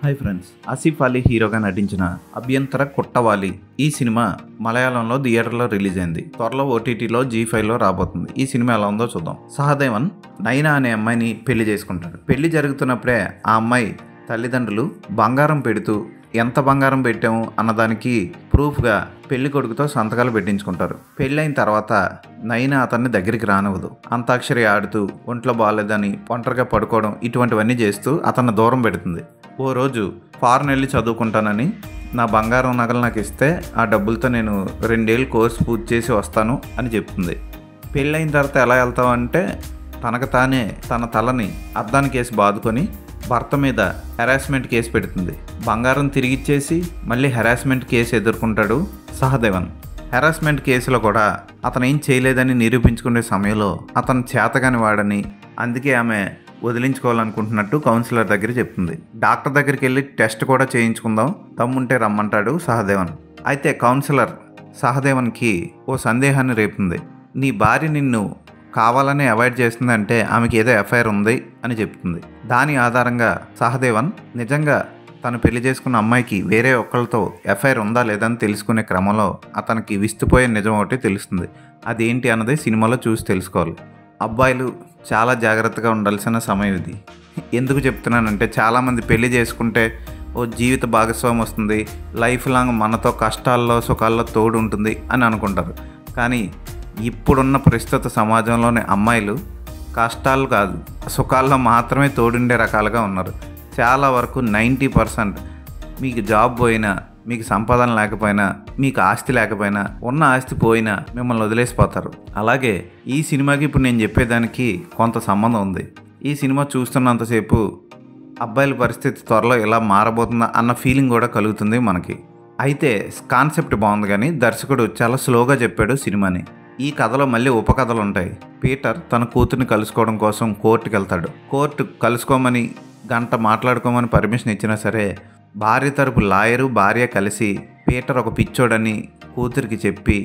Hi friends, Asif Ali హీరోగా నటించిన అభ్యంతర కుట్టవాలి ఈ సినిమా మలయాళంలో థియేటర్లో రిలీజ్ అయింది. త్వరలో ఓటీటీలో G5లో రాబోతుంది. ఈ సినిమా ఎలా ఉందో చూద్దాం. సహదేవన్ నైనా అనే అమ్మాయిని పెళ్లి చేసుకుంటాడు. పెళ్లి జరుగుతున్నప్పుడే ఆ అమ్మాయి తల్లిదండ్రులు బంగారం పెడుతూ ఎంత బంగారం పెట్టాము అన్నదానికి ప్రూఫ్గా పెళ్లి కొడుకుతో సంతకాలు పెట్టించుకుంటారు. పెళ్ళైన తర్వాత నైనా అతన్ని దగ్గరికి రానివ్వదు. అంతాక్షరి ఆడుతూ ఒంట్లో బాగాలేదని ఒంటరిగా పడుకోవడం ఇటువంటివన్నీ చేస్తూ అతన్ని దూరం పెడుతుంది. ఓ రోజు ఫారెన్ వెళ్ళి చదువుకుంటానని నా బంగారం నగలు నాకు ఇస్తే ఆ డబ్బులతో నేను 2 ఏళ్ళు కోర్సు పూర్తి చేసి వస్తాను అని చెప్తుంది. పెళ్ళైన తర్వాత ఎలా వెళ్తామంటే తనకు తానే తన తలని అద్దానికి వేసి బాదుకొని భర్త మీద హెరాస్మెంట్ కేసు పెడుతుంది. బంగారం తిరిగిచ్చేసి మళ్ళీ హెరాస్మెంట్ కేసు ఎదుర్కొంటాడు సహదేవన్. హెరాస్మెంట్ కేసులో కూడా అతను ఏం చేయలేదని నిరూపించుకునే సమయంలో అతను చేతగాని వాడని, అందుకే ఆమె వదిలించుకోవాలనుకుంటున్నట్టు కౌన్సిలర్ దగ్గర చెప్తుంది. డాక్టర్ దగ్గరికి వెళ్ళి టెస్ట్ కూడా చేయించుకుందాం, దమ్ముంటే రమ్మంటాడు సహదేవన్. అయితే కౌన్సిలర్ సహదేవన్కి ఓ సందేహాన్ని రేపుతుంది. నీ భార్య నిన్ను కావాలని అవాయిడ్ చేస్తుందంటే ఆమెకి ఏదో ఎఫ్ఐఆర్ ఉంది అని చెప్తుంది. దాని ఆధారంగా సహదేవన్ నిజంగా తను పెళ్లి చేసుకున్న అమ్మాయికి వేరే ఒక్కళ్ళతో ఎఫ్ఐఆర్ ఉందా లేదా అని తెలుసుకునే క్రమంలో అతనికి విస్తుపోయే నిజం ఒకటి తెలుస్తుంది. అదేంటి అన్నది సినిమాలో చూసి తెలుసుకోవాలి. అబ్బాయిలు చాలా జాగ్రత్తగా ఉండాల్సిన సమయం ఇది. ఎందుకు చెప్తున్నానంటే చాలామంది పెళ్లి చేసుకుంటే ఓ జీవిత భాగస్వామి వస్తుంది, లైఫ్ లాంగ్ మనతో కష్టాల్లో సుఖాల్లో తోడు ఉంటుంది అని అనుకుంటారు. కానీ ఇప్పుడున్న ప్రస్తుత సమాజంలోని అమ్మాయిలు కష్టాలు కాదు సుఖాల్లో మాత్రమే తోడుండే రకాలుగా ఉన్నారు. చాలా వరకు 90% మీకు జాబ్ పోయినా, మీకు సంపాదన లేకపోయినా, మీకు ఆస్తి లేకపోయినా, ఉన్న ఆస్తి పోయినా మిమ్మల్ని వదిలేసిపోతారు. అలాగే ఈ సినిమాకి ఇప్పుడు నేను చెప్పేదానికి కొంత సంబంధం ఉంది. ఈ సినిమా చూస్తున్నంతసేపు అబ్బాయిల పరిస్థితి త్వరలో ఎలా మారబోతుందా అన్న ఫీలింగ్ కూడా కలుగుతుంది మనకి. అయితే కాన్సెప్ట్ బాగుంది, కానీ దర్శకుడు చాలా స్లోగా చెప్పాడు సినిమాని. ఈ కథలో మళ్ళీ ఉపకథలు ఉంటాయి. పీటర్ తన కూతుర్ని కలుసుకోవడం కోసం కోర్టుకి వెళ్తాడు. కోర్టు కలుసుకోమని గంట మాట్లాడుకోమని పర్మిషన్ ఇచ్చినా సరే భార్య తరపు లాయరు భార్య కలిసి పీటర్ ఒక పిచ్చోడని కూతురికి చెప్పి,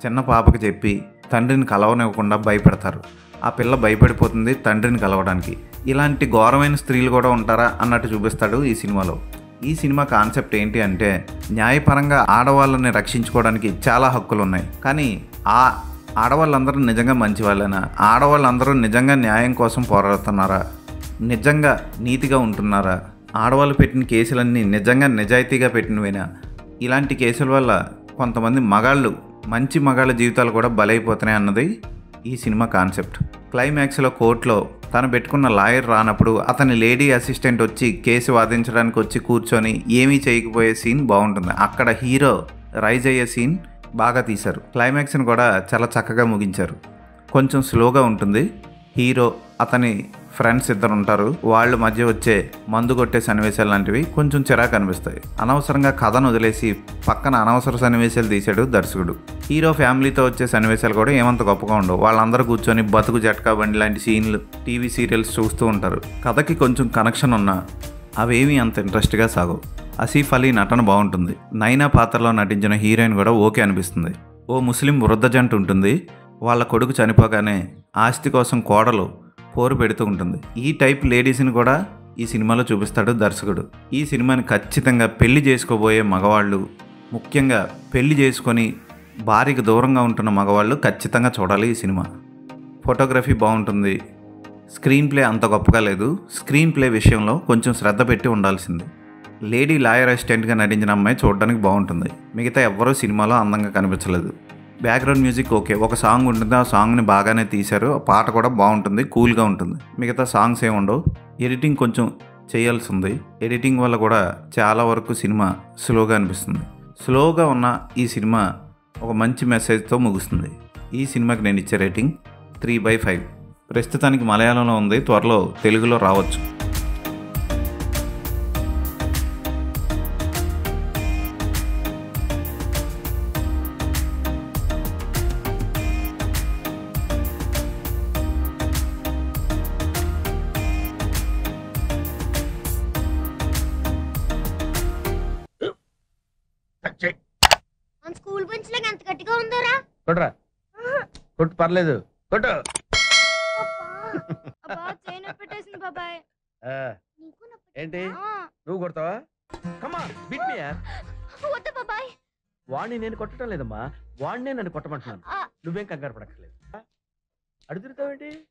చిన్న పాపకి చెప్పి తండ్రిని కలవనివ్వకుండా భయపెడతారు. ఆ పిల్ల భయపడిపోతుంది తండ్రిని కలవడానికి. ఇలాంటి ఘోరమైన స్త్రీలు కూడా ఉంటారా అన్నట్టు చూపిస్తాడు ఈ సినిమాలో. ఈ సినిమా కాన్సెప్ట్ ఏంటి అంటే న్యాయపరంగా ఆడవాళ్ళని రక్షించుకోవడానికి చాలా హక్కులు ఉన్నాయి. కానీ ఆ ఆడవాళ్ళందరూ నిజంగా మంచి వాళ్ళేనా? ఆడవాళ్ళందరూ నిజంగా న్యాయం కోసం పోరాడుతున్నారా? నిజంగా నీతిగా ఉంటున్నారా? ఆడవాళ్ళు పెట్టిన కేసులన్నీ నిజంగా నిజాయితీగా పెట్టినవేనా? ఇలాంటి కేసుల వల్ల కొంతమంది మగాళ్ళు, మంచి మగాళ్ళ జీవితాలు కూడా బలైపోతున్నాయి అన్నది ఈ సినిమా కాన్సెప్ట్. క్లైమాక్స్లో కోర్టులో తను పెట్టుకున్న లాయర్ రానప్పుడు అతని లేడీ అసిస్టెంట్ వచ్చి కేసు వాదించడానికి వచ్చి కూర్చొని ఏమీ చేయకపోయే సీన్ బాగుంటుంది. అక్కడ హీరో రైజ్ అయ్యే సీన్ బాగా తీశారు. క్లైమాక్స్ని కూడా చాలా చక్కగా ముగించారు. కొంచెం స్లోగా ఉంటుంది. హీరో అతని ఫ్రెండ్స్ ఇద్దరు ఉంటారు, వాళ్ళ మధ్య వచ్చే మందు కొట్టే సన్నివేశాలు లాంటివి కొంచెం చిరాకు అనిపిస్తాయి. అనవసరంగా కథను వదిలేసి పక్కన అనవసర సన్నివేశాలు తీశాడు దర్శకుడు. హీరో ఫ్యామిలీతో వచ్చే సన్నివేశాలు కూడా ఏమంత గొప్పగా ఉండవు. వాళ్ళందరూ కూర్చొని బతుకు జట్కా బండి లాంటి సీన్లు, టీవీ సీరియల్స్ చూస్తూ ఉంటారు. కథకి కొంచెం కనెక్షన్ ఉన్నా అవేమీ అంత ఇంట్రెస్ట్గా సాగవు. ఆసిఫ్ అలీ నటన బాగుంటుంది. నైనా పాత్రలో నటించిన హీరోయిన్ కూడా ఓకే అనిపిస్తుంది. ఓ ముస్లిం వృద్ధ జంట ఉంటుంది. వాళ్ళ కొడుకు చనిపోగానే ఆస్తి కోసం కోడలు పోరు పెడుతూ ఉంటుంది. ఈ టైప్ లేడీస్ని కూడా ఈ సినిమాలో చూపిస్తాడు దర్శకుడు. ఈ సినిమాని ఖచ్చితంగా పెళ్లి చేసుకోబోయే మగవాళ్ళు, ముఖ్యంగా పెళ్లి చేసుకొని భార్యకు దూరంగా ఉంటున్న మగవాళ్ళు ఖచ్చితంగా చూడాలి ఈ సినిమా. ఫోటోగ్రఫీ బాగుంటుంది. స్క్రీన్ ప్లే అంత గొప్పగా లేదు. స్క్రీన్ ప్లే విషయంలో కొంచెం శ్రద్ధ పెట్టి ఉండాల్సింది. లేడీ లాయర్ అసిస్టెంట్గా నటించిన అమ్మాయి చూడడానికి బాగుంటుంది. మిగతా ఎవ్వరూ సినిమాలో అందంగా కనిపించలేదు. బ్యాక్గ్రౌండ్ మ్యూజిక్ ఓకే, ఒక సాంగ్ ఉంటుంది, ఆ సాంగ్ని బాగానే తీశారు. ఆ పాట కూడా బాగుంటుంది, కూల్గా ఉంటుంది. మిగతా సాంగ్స్ ఏమి ఉండవు. ఎడిటింగ్ కొంచెం చేయాల్సి ఉంది. ఎడిటింగ్ వల్ల కూడా చాలా వరకు సినిమా స్లోగా అనిపిస్తుంది. స్లోగా ఉన్న ఈ సినిమా ఒక మంచి మెసేజ్తో ముగుస్తుంది. ఈ సినిమాకి నేను ఇచ్చే రేటింగ్ 3/5. ప్రస్తుతానికి మలయాళంలో ఉంది, త్వరలో తెలుగులో రావచ్చు. మన స్కూల్ బెంచ్ లాగా ఎంత గట్టిగా ఉందోరా? కొట్రా, కొట్టు, పర్లేదు, కొట్టు. అబ్బా చైన్ పెట్టేసింది బాబాయ్. ఏంటి నువ్వు కొడతావా? కమా బిట్ మీ యార్. వద్దు బాబాయ్. వాణ్ణి నేను కొట్టడం లేదమ్మా, వాణ్ణే నన్ను కొట్టమంటున్నాను. ఆ. నువ్వేం కంగారు పడక్కర్లేదు. అడుగుతావేంటి?